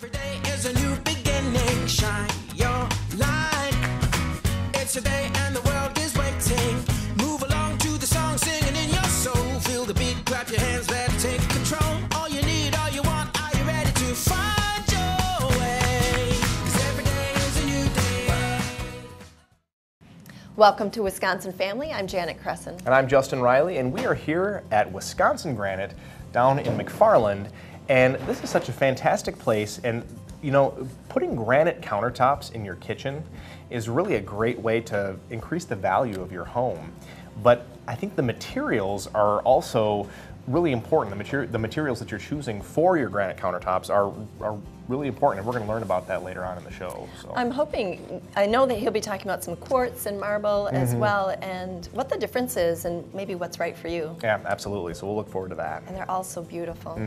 Every day is a new beginning. Shine your light. It's a day and the world is waiting. Move along to the song, singing in your soul. Feel the beat, clap your hands, let it take control. All you need, all you want, are you ready to find your way? 'Cause every day is a new day. Welcome to Wisconsin Family. I'm Janet Cresson. And I'm Justin Riley, and we are here at Wisconsin Granite down in McFarland. And this is such a fantastic place, and you know, putting granite countertops in your kitchen is really a great way to increase the value of your home. But I think the materials are also really important. The materials that you're choosing for your granite countertops are really important, and we're going to learn about that later on in the show. So. I'm hoping, I know that he'll be talking about some quartz and marble as well, and what the difference is, and maybe what's right for you. Yeah, absolutely. So we'll look forward to that. And they're all so beautiful.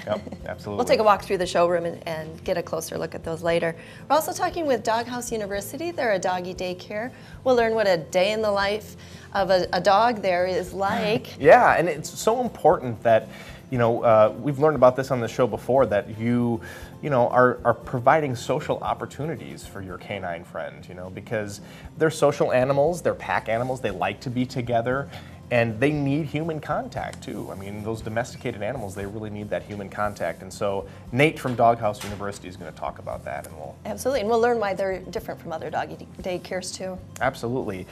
Yep, absolutely. We'll take a walk through the showroom and get a closer look at those later. We're also talking with Doghouse University. They're a doggy daycare. We'll learn what a day in the life of a dog there is like. Yeah, and it's so important that, you know, we've learned about this on the show before, that you know, are providing social opportunities for your canine friend, you know, because they're social animals, they're pack animals, they like to be together, and they need human contact too. I mean, those domesticated animals, they really need that human contact. And so Nate from Doghouse University is going to talk about that, and we'll... Absolutely, and we'll learn why they're different from other doggy daycares too. Absolutely.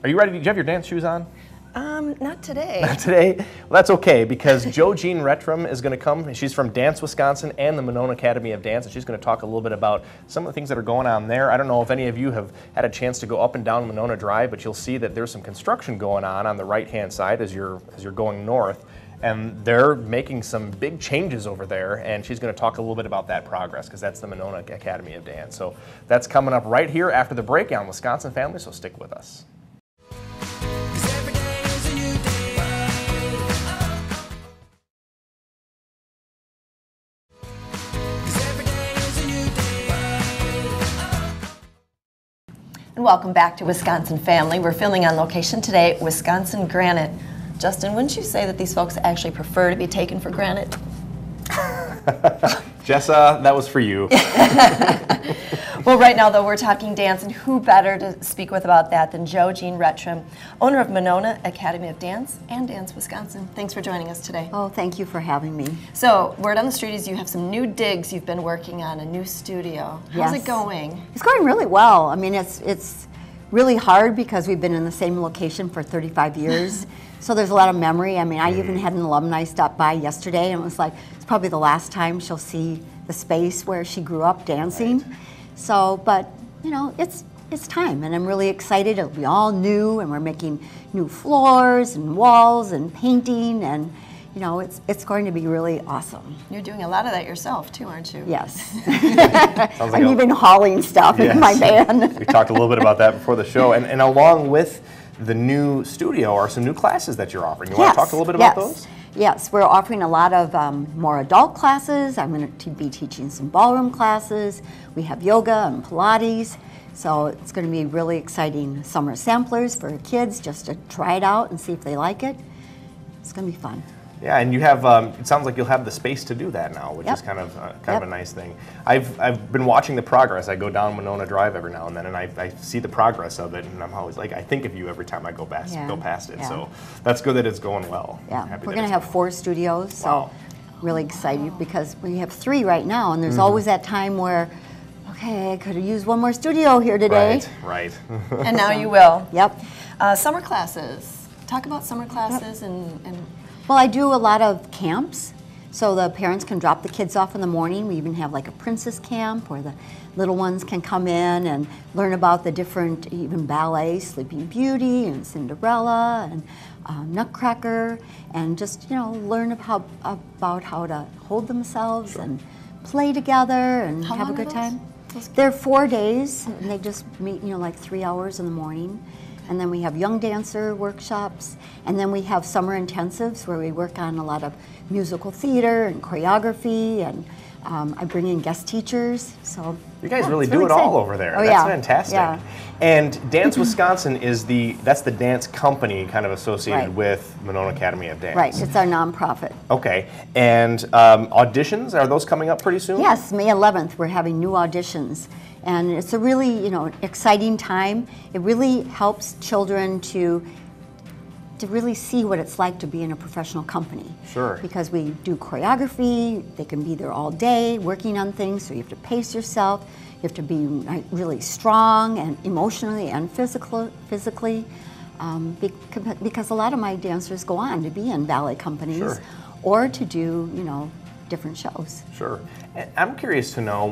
Are you ready? Do you have your dance shoes on? Not today. Not today? Well, that's okay, because Jo Jean Rettram is going to come. She's from Dance Wisconsin and the Monona Academy of Dance, and she's going to talk a little bit about some of the things that are going on there. I don't know if any of you have had a chance to go up and down Monona Drive, but you'll see that there's some construction going on the right-hand side as you're going north, and they're making some big changes over there, and she's going to talk a little bit about that progress, because that's the Monona Academy of Dance. So that's coming up right here after the break on Wisconsin Family, so stick with us. And welcome back to Wisconsin Family. We're filming on location today at Wisconsin Granite. Justin, wouldn't you say that these folks actually prefer to be taken for granted? Jessa, that was for you. Well, right now, though, we're talking dance, and who better to speak with about that than Jo Jean Rettram, owner of Monona Academy of Dance and Dance Wisconsin. Thanks for joining us today. Oh, thank you for having me. So, word on the street is you have some new digs you've been working on, a new studio. How's it going? It's going really well. I mean, it's really hard because we've been in the same location for 35 years. So there's a lot of memory. I mean, I even had an alumni stop by yesterday, and it was like, it's probably the last time she'll see the space where she grew up dancing. Right. So, but, you know, it's time, and I'm really excited. It'll be all new, and we're making new floors and walls and painting, and, you know, it's going to be really awesome. You're doing a lot of that yourself, too, aren't you? Yes. Sounds like I'm even hauling stuff in my van. We talked a little bit about that before the show, and along with the new studio are some new classes that you're offering. You want to talk a little bit about those? Yes, we're offering a lot of more adult classes. I'm going to be teaching some ballroom classes. We have yoga and Pilates. So it's going to be really exciting summer samplers for kids just to try it out and see if they like it. It's going to be fun. Yeah, and you have, it sounds like you'll have the space to do that now, which is kind of a nice thing. I've been watching the progress. I go down Monona Drive every now and then, and I see the progress of it, and I'm always like, I think of you every time I go past it. Yeah. So that's good that it's going well. Yeah, we're going to have 4 studios, so really excited because we have 3 right now, and there's always that time where, okay, I could have used one more studio here today. Right. And now you will. Yep. Summer classes. Talk about summer classes and well, I do a lot of camps, so the parents can drop the kids off in the morning. We even have like a princess camp where the little ones can come in and learn about the different, even ballet, Sleeping Beauty and Cinderella and Nutcracker, and just, you know, learn about how to hold themselves and play together and have a good time. They're 4 days, and they just meet, you know, like 3 hours in the morning. And then we have young dancer workshops, and then we have summer intensives where we work on a lot of musical theater and choreography and I bring in guest teachers, so You guys yeah, really it's do it exciting. all over there. Oh, That's yeah. fantastic. Yeah. And Dance Wisconsin is that's the dance company kind of associated Right. with Monona Academy of Dance. Right, it's our nonprofit. Okay. And auditions, are those coming up pretty soon? Yes, May 11th, we're having new auditions. And it's a really, exciting time. It really helps children to really see what it's like to be in a professional company. Sure. Because we do choreography, they can be there all day working on things, so you have to pace yourself, you have to be really strong and emotionally and physically. Because a lot of my dancers go on to be in ballet companies Sure. or to do, different shows. Sure. And I'm curious to know,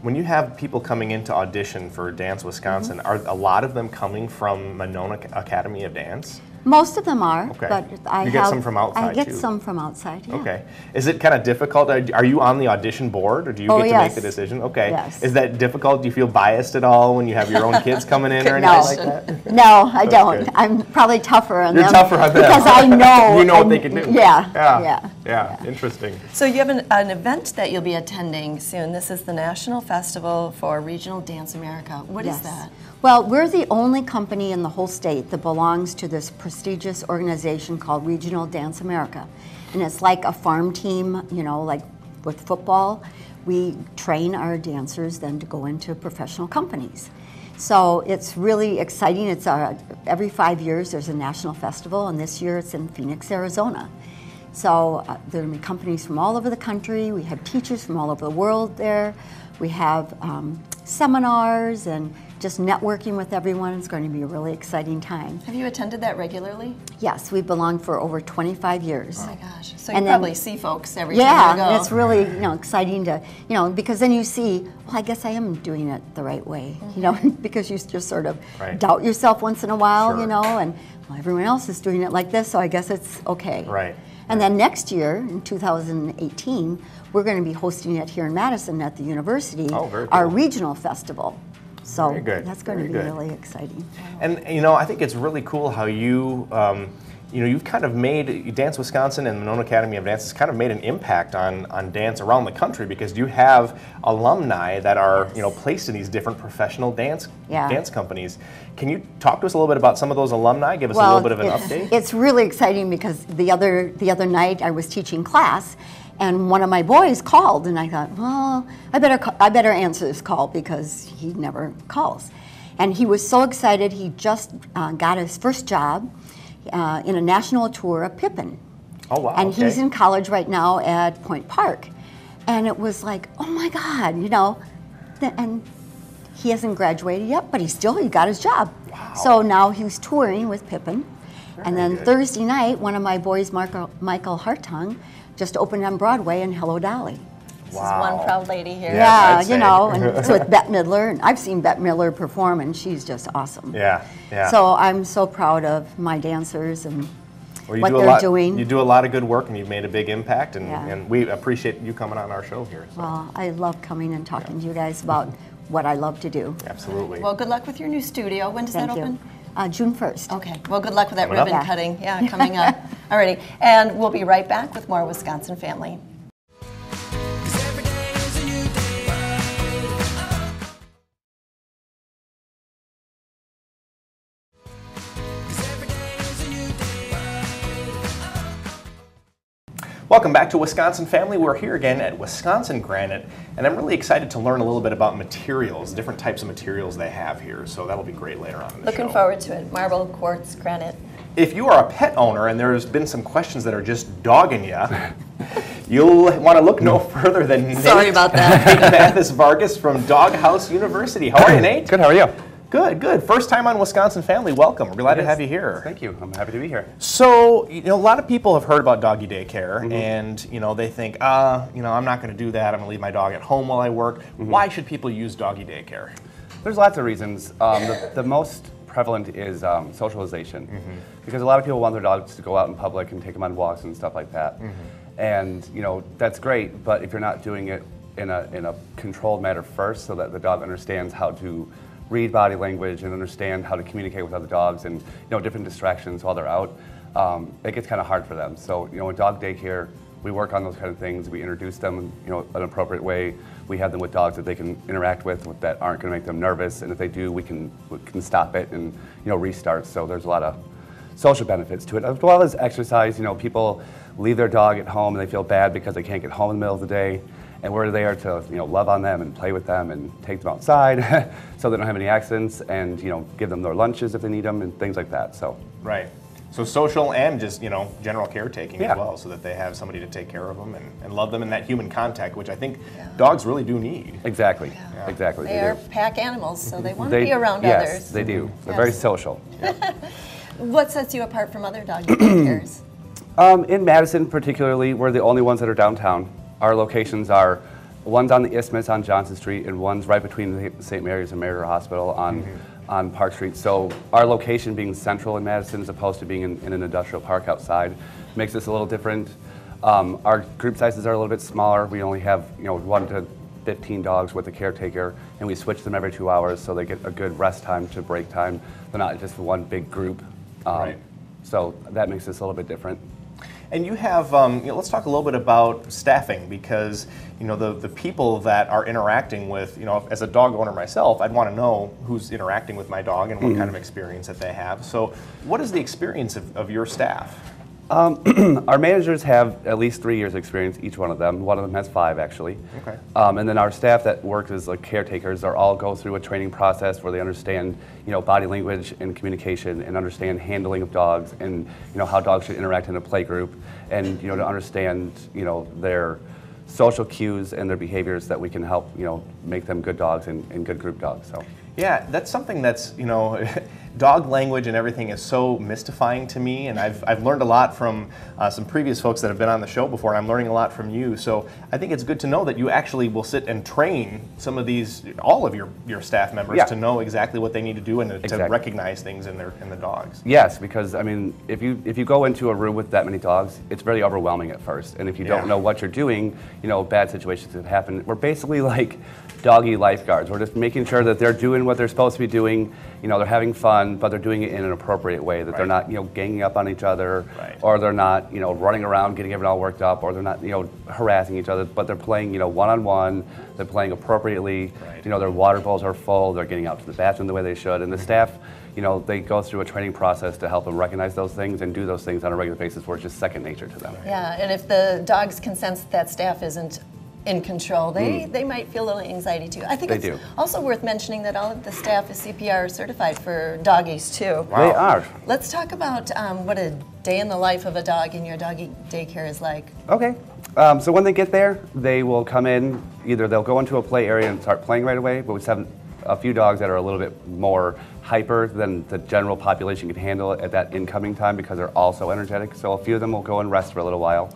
when you have people coming in to audition for Dance Wisconsin, are a lot of them coming from Monona Academy of Dance? Most of them are, Okay. but You get some from outside, I get too? some from outside. Yeah. Okay. Is it kind of difficult? Are you on the audition board, or do you Oh, get to yes. make the decision? Okay. Yes. Is that difficult? Do you feel biased at all when you have your own kids coming in or anything No, like that? no, I don't. good. I'm probably tougher on You're them. tougher on them. because I know You know what they can do. Yeah. Yeah. Interesting. So you have an event that you'll be attending soon. This is the National Festival for Regional Dance America. What is Yes. that? Well, we're the only company in the whole state that belongs to this prestigious organization called Regional Dance America. And it's like a farm team, like with football. We train our dancers then to go into professional companies. So it's really exciting. It's every 5 years there's a national festival, and this year it's in Phoenix, Arizona. So there are going to be companies from all over the country. We have teachers from all over the world there. We have seminars and just networking with everyone. It's going to be a really exciting time. Have you attended that regularly? Yes, we've belonged for over 25 years. Oh my gosh. So And you then- probably see folks every time Yeah, you go. and it's really exciting to because then you see, well, I guess I am doing it the right way, because you just sort of Right. doubt yourself once in a while, Sure. and well, everyone else is doing it like this, so I guess it's okay. Right. And then next year, in 2018, we're going to be hosting it here in Madison at the university, Oh, very our cool. regional festival. So Very good, that's going to very be good. really exciting. And I think it's really cool how you've kind of made Dance Wisconsin and Monona Academy of Dance has kind of made an impact on dance around the country, because you have alumni that are placed in these different professional dance companies. Can you talk to us a little bit about some of those alumni? Give us a little bit of an update. It's really exciting because the other night I was teaching class, and one of my boys called, and I thought, well, I better answer this call because he never calls. And he was so excited. He just got his first job in a national tour of Pippin. Oh, wow. And okay. he's in college right now at Point Park. And it was like, oh my God, and he hasn't graduated yet, but he got his job. Wow. So now he's touring with Pippin. And then good. Thursday night, one of my boys, Michael Hartung, just opened on Broadway in Hello Dolly. This is one proud lady here. Yeah. I'd say. And it's with Bette Midler. And I've seen Bette Midler perform, and she's just awesome. Yeah. So I'm so proud of my dancers and Well, you what do a they're lot, doing. You do a lot of good work, and you've made a big impact, and, Yeah. and we appreciate you coming on our show here. So. Well, I love coming and talking to you guys about what I love to do. Absolutely. Well, good luck with your new studio. When does Thank that you. open? June 1st. Okay. Well, good luck with that Coming up. ribbon Yeah. cutting. Yeah, coming up. Alrighty. And we'll be right back with more Wisconsin Family. 'Cause every day is a new day. 'Cause every day is a new day. Welcome back to Wisconsin Family. We're here again at Wisconsin Granite, and I'm really excited to learn a little bit about materials, different types of materials they have here. So that'll be great later on in the Looking show. forward to it. Marble, quartz, granite. If you are a pet owner and there's been some questions that are just dogging you, you'll want to look no further than Sorry about that. Nate Mathis Vargas from Doghouse University. How are you, Nate? Good, how are you? Good. First time on Wisconsin Family. Welcome. We're glad to Yes. have you here. Thank you. I'm happy to be here. So, a lot of people have heard about doggy daycare, and they think, I'm not going to do that. I'm going to leave my dog at home while I work. Why should people use doggy daycare? There's lots of reasons. The most prevalent is socialization, because a lot of people want their dogs to go out in public and take them on walks and stuff like that. And that's great, but if you're not doing it in a controlled manner first, so that the dog understands how to read body language and understand how to communicate with other dogs and different distractions while they're out, it gets kind of hard for them. So a dog daycare we work on those kind of things. We introduce them in, you know, an appropriate way. We have them with dogs that they can interact with that aren't going to make them nervous, and if they do, we can stop it and, you know, restart. So there's a lot of social benefits to it, as well as exercise. You know, people leave their dog at home and they feel bad because they can't get home in the middle of the day, and we're there to, you know, love on them and play with them and take them outside so they don't have any accidents, and, you know, give them their lunches if they need them and things like that. So Right. So social and just, you know, general caretaking Yeah. as well, so that they have somebody to take care of them and love them, and that human contact, which I think dogs really do need. exactly, exactly. They are pack animals, so they want to They- be around yes, others. they do. They're Yes. very social. What sets you apart from other dog daycares? In Madison particularly, we're the only ones that are downtown. Our locations are, one's on the Isthmus on Johnson Street, and one's right between the St. Mary's and Merritt Hospital on Park Street. So our location being central in Madison as opposed to being in an industrial park outside makes us a little different. Our group sizes are a little bit smaller. We only have, you know, 1 to 15 dogs with a caretaker, and we switch them every 2 hours so they get a good rest time to break time. They're not just one big group. Right. So that makes us a little bit different. And you have, you know, let's talk a little bit about staffing, because, you know, the people that are interacting with, you know, as a dog owner myself, I'd want to know who's interacting with my dog and what kind of experience that they have. So what is the experience of your staff? Our managers have at least 3 years experience, each one of them. One of them has 5, actually. Okay. And then our staff that works as like caretakers are all go through a training process where they understand, you know, body language and communication, and understand handling of dogs, and, you know, how dogs should interact in a play group, and, you know, to understand, you know, their social cues and their behaviors that we can help, you know, make them good dogs and good group dogs. So. Yeah, that's something that's, you know, dog language and everything is so mystifying to me, and I've learned a lot from some previous folks that have been on the show before, and I'm learning a lot from you. So I think it's good to know that you actually will sit and train some of these, all of your staff members, Yeah. to know exactly what they need to do and to Exactly. recognize things in the dogs. Yes, because I mean, if you go into a room with that many dogs, it's very overwhelming at first, and if you Yeah. don't know what you're doing, you know, bad situations can happen. We're basically like doggy lifeguards. We're just making sure that they're doing what they're supposed to be doing. You know, they're having fun, but they're doing it in an appropriate way. That they're Right. not, you know, ganging up on each other, Right. or they're not, you know, running around getting everyone all worked up, or they're not, you know, harassing each other. But they're playing, you know, one-on-one. They're playing appropriately. Right. You know, their water bowls are full. They're getting out to the bathroom the way they should, and the staff, you know, they go through a training process to help them recognize those things and do those things on a regular basis where it's just second nature to them. Yeah, and if the dogs can sense that staff isn't in control, they might feel a little anxiety too. I think They it's do. also worth mentioning that all of the staff is CPR certified for doggies too. They are. Let's talk about what a day in the life of a dog in your doggy daycare is like. Okay. So when they get there, they will come in, either they'll go into a play area and start playing right away, but we have a few dogs that are a little bit more hyper than the general population can handle at that incoming time because they're also energetic. So a few of them will go and rest for a little while.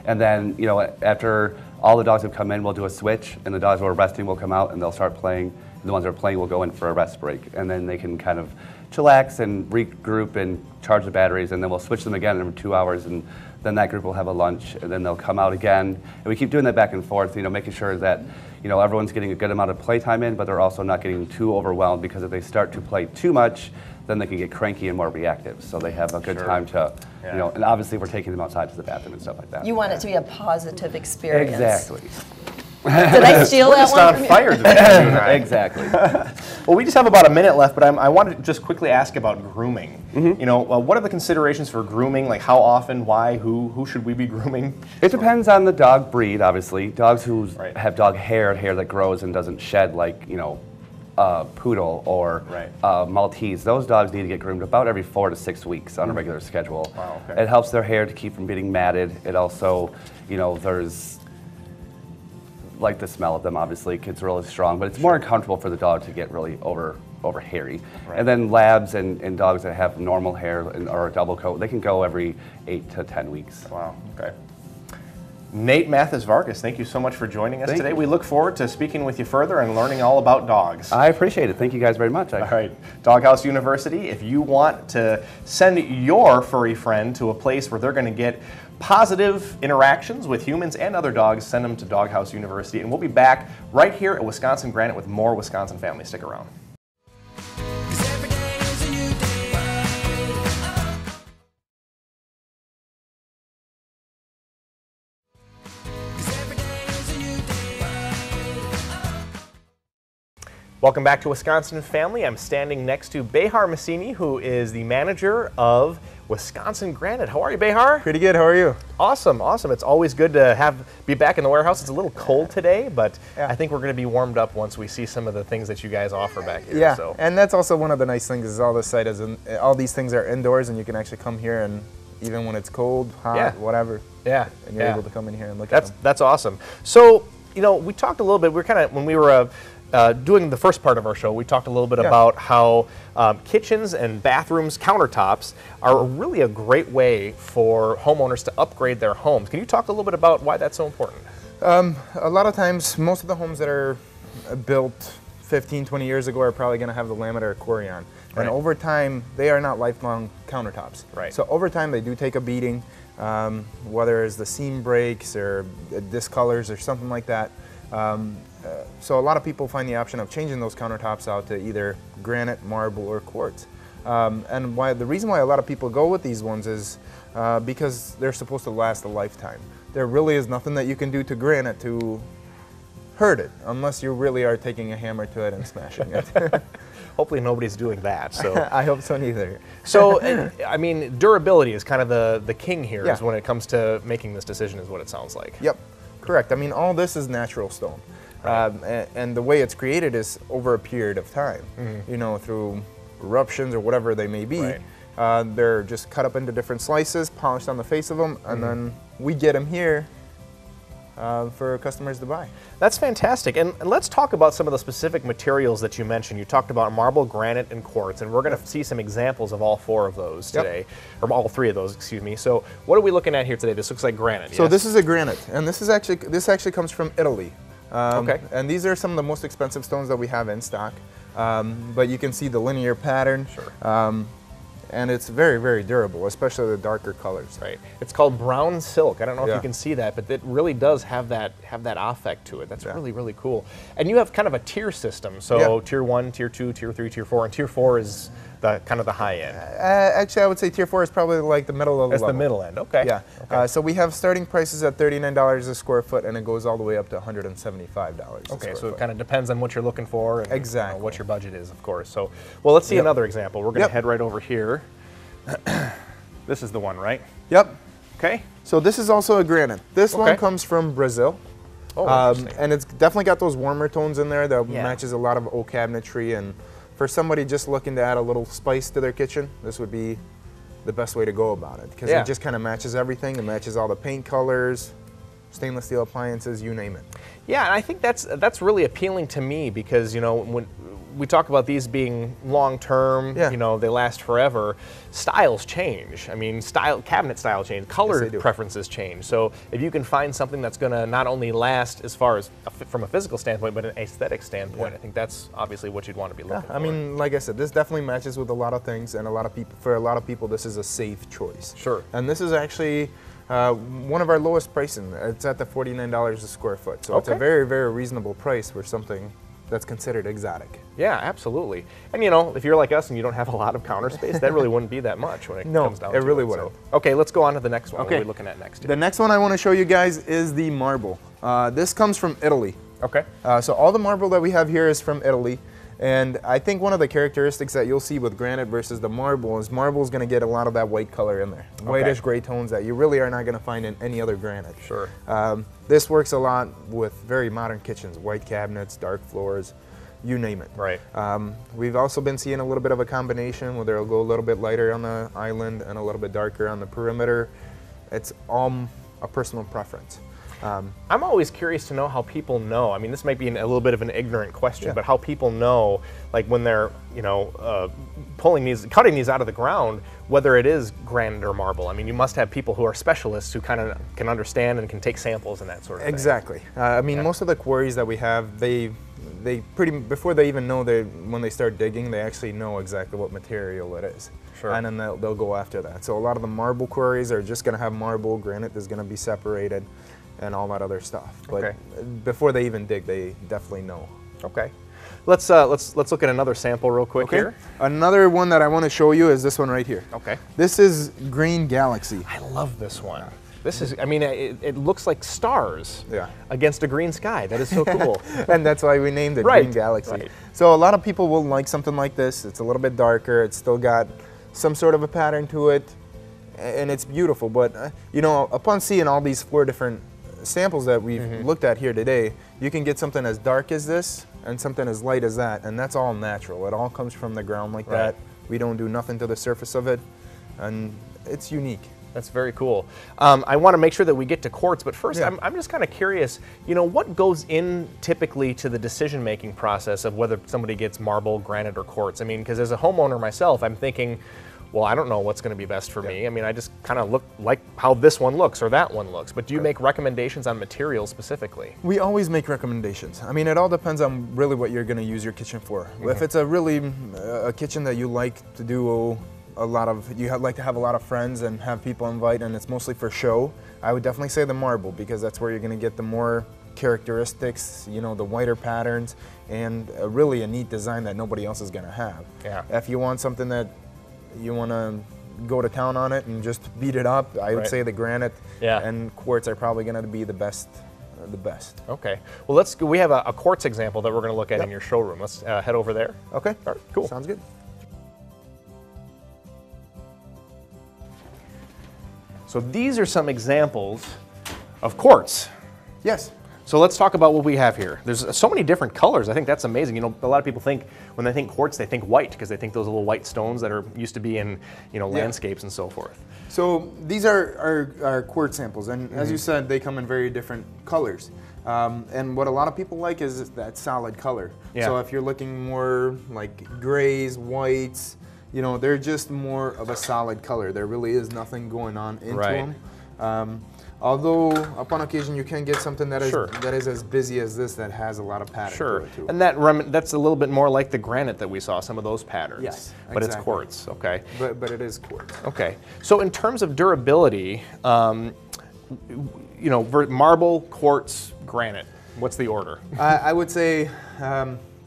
And then, you know, after all the dogs have come in, we'll do a switch, and the dogs who are resting will come out and they'll start playing. And the ones that are playing will go in for a rest break. And then they can kind of chillax and regroup and charge the batteries, and then we'll switch them again in 2 hours, and then that group will have a lunch, and then they'll come out again. And we keep doing that back and forth, you know, making sure that, you know, everyone's getting a good amount of playtime in, but they're also not getting too overwhelmed, because if they start to play too much, then they can get cranky and more reactive. So they have a good Sure. time to, Yeah. you know, and obviously we're taking them outside to the bathroom and stuff like that. You want it to be a positive experience. Exactly. Did I steal We're that just one on from you? fire today, you and I. Exactly. Well, we just have about a minute left, but I wanted to just quickly ask about grooming. You know, what are the considerations for grooming? Like how often, why, who should we be grooming? It depends on the dog breed, obviously. Dogs who Right. have dog hair that grows and doesn't shed, like, you know, poodle or Right. Maltese, those dogs need to get groomed about every 4 to 6 weeks on a regular schedule. Wow, okay. It helps their hair to keep from getting matted. It also, you know, there's like the smell of them, obviously, gets really strong, but it's more uncomfortable for the dog to get really over hairy. Right. And then labs and dogs that have normal hair or a double coat, they can go every 8 to 10 weeks. Wow, okay. Nate Mathis Vargas, thank you so much for joining us Thank today. you. We look forward to speaking with you further and learning all about dogs. I appreciate it. Thank you guys very much. All right, Doghouse University, if you want to send your furry friend to a place where they're going to get positive interactions with humans and other dogs, send them to Doghouse University. And we'll be back right here at Wisconsin Granite with more Wisconsin Family. Stick around. Welcome back to Wisconsin Family. I'm standing next to Behar Massini, who is the manager of Wisconsin Granite. How are you, Behar? Pretty good. How are you? Awesome, awesome. It's always good to be back in the warehouse. It's a little cold today, but Yeah. I think we're going to be warmed up once we see some of the things that you guys offer back here. Yeah, So. and that's also one of the nice things is all this site is all these things are indoors, and you can actually come here and even when it's cold, hot, Yeah. whatever, Yeah, and you're yeah. able to come in here and look at them. That's awesome. So, you know, we talked a little bit. When we were doing the first part of our show, we talked a little bit about how kitchens and bathrooms, countertops are really a great way for homeowners to upgrade their homes. Can you talk a little bit about why that's so important? A lot of times, most of the homes that are built 15, 20 years ago are probably going to have the laminate or Corian. Right. And over time, they are not lifelong countertops. Right. So over time, they do take a beating, whether it's the seam breaks or discolors or something like that. So a lot of people find the option of changing those countertops out to either granite, marble, or quartz. And the reason why a lot of people go with these ones is because they're supposed to last a lifetime. There really is nothing that you can do to granite to hurt it, unless you really are taking a hammer to it and smashing it. Hopefully nobody's doing that. So, I hope so neither. so I mean, durability is kind of the king here Yeah. is when it comes to making this decision, is what it sounds like. Yep, correct. I mean, all this is natural stone. And the way it's created is over a period of time, you know, through eruptions or whatever they may be. Right. They're just cut up into different slices, polished on the face of them, and then we get them here for customers to buy. That's fantastic. And let's talk about some of the specific materials that you mentioned. You talked about marble, granite, and quartz, and we're going to see some examples of all four of those Yep. today, or all three of those, excuse me. So what are we looking at here today? This looks like granite. So yes? this is a granite, and this actually comes from Italy. Okay. And these are some of the most expensive stones that we have in stock. But you can see the linear pattern. Sure. And it's very, very durable, especially the darker colors. Right. It's called brown silk. I don't know if Yeah. you can see that, but it really does have that affect to it. That's Yeah. really, really cool. And you have kind of a tier system. So Yeah. tier 1, tier 2, tier 3, tier 4, and tier 4 is the kind of the high end. Actually, I would say tier 4 is probably like the middle of the That's the level. middle end. Okay. Yeah. Okay. So we have starting prices at $39 a square foot, and it goes all the way up to $175 a Okay, square so it foot. kind of depends on what you're looking for and Exactly. what your budget is, of course. So, well, let's see Yep. another example. We're going to Yep. head right over here. This is the one, right? Yep. Okay. So this is also a granite. This one Okay. comes from Brazil. Oh, interesting. And it's definitely got those warmer tones in there that Yeah. matches a lot of oak cabinetry. And for somebody just looking to add a little spice to their kitchen, this would be the best way to go about it, because Yeah. it just kind of matches everything. It matches all the paint colors, stainless steel appliances, you name it. Yeah, and I think that's really appealing to me because, you know, when we talk about these being long-term, Yeah. you know, they last forever, styles change. I mean, cabinet style change, color they do. preferences change. So if you can find something that's going to not only last as far as from a physical standpoint, but an aesthetic standpoint, Yeah. I think that's obviously what you'd want to be looking for. I mean, like I said, this definitely matches with a lot of things, and for a lot of people, this is a safe choice. Sure. And this is actually one of our lowest pricing. It's at the $49 a square foot, so it's a Okay. very, very reasonable price for something that's considered exotic. Yeah, absolutely. And you know, if you're like us and you don't have a lot of counter space, that really wouldn't be that much when it No, comes down it to really it. wouldn't. So, okay, let's go on to the next one. What Okay. are we looking at next? The next one I want to show you guys is the marble. This comes from Italy. Okay. So all the marble that we have here is from Italy. And I think one of the characteristics that you'll see with granite versus the marble is marble is going to get a lot of that white color in there. Whitish gray tones that you really are not going to find in any other granite. Sure. This works a lot with very modern kitchens, white cabinets, dark floors, you name it. Right. We've also been seeing a little bit of a combination where they'll go a little bit lighter on the island and a little bit darker on the perimeter. It's all a personal preference. I'm always curious to know how people know. I mean, this might be a little bit of an ignorant question, Yeah. but how people know, like when they're, you know, cutting these out of the ground, whether it is granite or marble. I mean, you must have people who are specialists who kind of can understand and can take samples and that sort of thing. Exactly. I mean, most of the quarries that we have, they before they even know when they start digging, they actually know exactly what material it is. Sure. And then they'll go after that. So a lot of the marble quarries are just going to have marble, granite is going to be separated, and all that other stuff. But Okay. before they even dig, they definitely know. Okay. Let's look at another sample real quick here. Another one that I want to show you is this one right here. Okay. This is Green Galaxy. I love this one. This is, I mean, it looks like stars Yeah. against a green sky. That is so cool. And that's why we named it Right, Green Galaxy. right. So a lot of people will like something like this. It's a little bit darker. It's still got some sort of a pattern to it, and it's beautiful. But you know, upon seeing all these 4 different samples that we've looked at here today, you can get something as dark as this and something as light as that, and that's all natural. It all comes from the ground like Right. that. We don't do nothing to the surface of it, and it's unique. That's very cool. I want to make sure that we get to quartz, but first, Yeah. I'm just kind of curious, you know, what goes in typically to the decision-making process of whether somebody gets marble, granite, or quartz? I mean, because as a homeowner myself, I'm thinking, well, I don't know what's going to be best for me. I mean, I just kind of look like how this one looks or that one looks, but do you make recommendations on materials specifically? We always make recommendations. I mean, it all depends on really what you're going to use your kitchen for. If it's a really a kitchen that you like to do a lot of, like to have a lot of friends and have people invite, and it's mostly for show, I would definitely say the marble, because that's where you're going to get the more characteristics, you know, the whiter patterns, and really a neat design that nobody else is going to have. Yeah. If you want something that you want to go to town on it and just beat it up, I would Right. say the granite Yeah. and quartz are probably going to be the best. Okay. Well, let's go. We have a quartz example that we're going to look at in your showroom. Let's head over there. Okay. All right, cool. Sounds good. So these are some examples of quartz. Yes. So let's talk about what we have here. There's so many different colors. I think that's amazing. You know, a lot of people think, when they think quartz, they think white, because they think those little white stones that are used to be in, you know, landscapes and so forth. So these are our quartz samples, and as you said, they come in very different colors. And what a lot of people like is that solid color. Yeah. So if you're looking more like grays, whites, you know, they're just more of a solid color. There really is nothing going on into Right. them. Although upon occasion you can get something that is Sure. that is as busy as this, that has a lot of pattern Sure. to it too. And that's a little bit more like the granite that we saw, some of those patterns. Yes, But it's exactly. quartz, okay. But it is quartz. Okay. So in terms of durability, you know, marble, quartz, granite, what's the order? I would say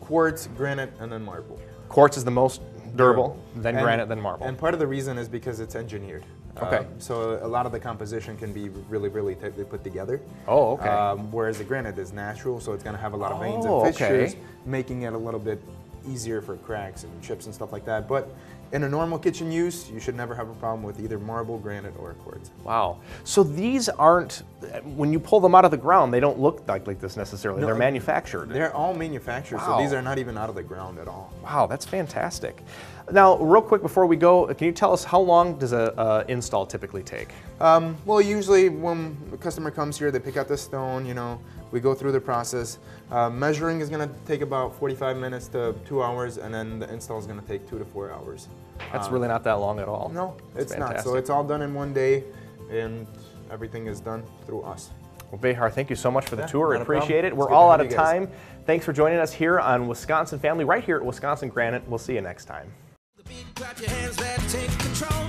quartz, granite, and then marble. Quartz is the most durable, then And- granite, then marble. And part of the reason is because it's engineered. Okay. So a lot of the composition can be really, really tightly put together. Oh, okay. Whereas the granite is natural, so it's going to have a lot of veins Oh, and fixtures, okay. making it a little bit easier for cracks and chips and stuff like that. But in a normal kitchen use, you should never have a problem with either marble, granite, or quartz. Wow. So these aren't, when you pull them out of the ground, they don't look like this necessarily. No, They're manufactured. They're all manufactured, Wow. so these are not even out of the ground at all. Wow, that's fantastic. Now, real quick before we go, can you tell us how long does a install typically take? Well, usually when a customer comes here, they pick out the stone, you know, we go through the process. Measuring is going to take about 45 minutes to 2 hours, and then the install is going to take 2 to 4 hours. That's really not that long at all. No, That's it's not. So fantastic. it's all done in one day, and everything is done through us. Well, Behar, thank you so much for the Yeah, tour. I not a appreciate problem. it. It's We're good all to out have of you guys. time. Thanks for joining us here on Wisconsin Family, right here at Wisconsin Granite. We'll see you next time. The beat, clap your hands, let's take control.